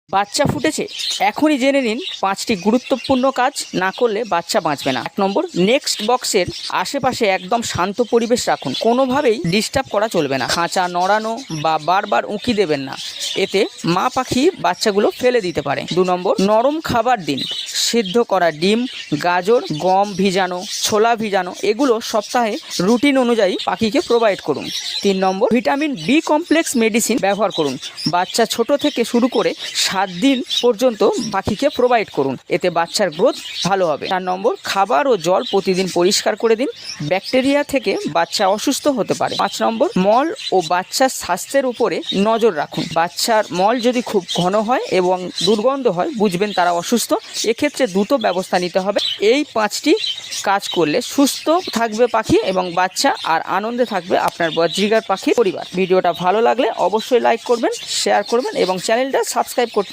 বাচ্চা ফুটেছে, এখনই জেনে নিন 5টি গুরুত্বপূর্ণ কাজ না করলে বাচ্চা বাঁচবে না। 1 নম্বর, নেক্সট বক্সের আশেপাশে একদম শান্ত পরিবেশ রাখুন, কোনোভাবেই ডিস্টার্ব করা চলবে না। খাঁচা নড়ানো বা বারবার উঁকি দেবেন না, এতে মা পাখি বাচ্চাগুলো ফেলে দিতে পারে। 2 নম্বর, নরম খাবার দিন, সিদ্ধ করা ডিম, গাজর, গম ভিজানো, ছোলা ভিজানো, এগুলো সপ্তাহে রুটিন অনুযায়ী পাখিকে প্রোভাইড করুন। 3 নম্বর, ভিটামিন বি কমপ্লেক্স মেডিসিন ব্যবহার করুন, বাচ্চা ছোট থেকে শুরু করে 7 দিন পর্যন্ত পাখিকে প্রোভাইড করুন, এতে বাচ্চার গ্রোথ ভালো হবে। 4 নম্বর, খাবার ও জল প্রতিদিন পরিষ্কার করে দিন, ব্যাকটেরিয়া থেকে বাচ্চা অসুস্থ হতে পারে। 5 নম্বর, মল ও বাচ্চার স্বাস্থ্যের উপরে নজর রাখুন, বাচ্চার মল যদি খুব ঘন হয় এবং দুর্গন্ধ হয় বুঝবেন তারা অসুস্থ, এক্ষেত্রে দ্রুত ব্যবস্থা নিতে হবে। এই 5টি কাজ করলে সুস্থ থাকবে পাখি এবং বাচ্চা, আর আনন্দে থাকবে আপনার বজ্রিকার পাখি পরিবার। ভিডিওটা ভালো লাগলে অবশ্যই লাইক করবেন, শেয়ার করবেন এবং চ্যানেলটা সাবস্ক্রাইব করতে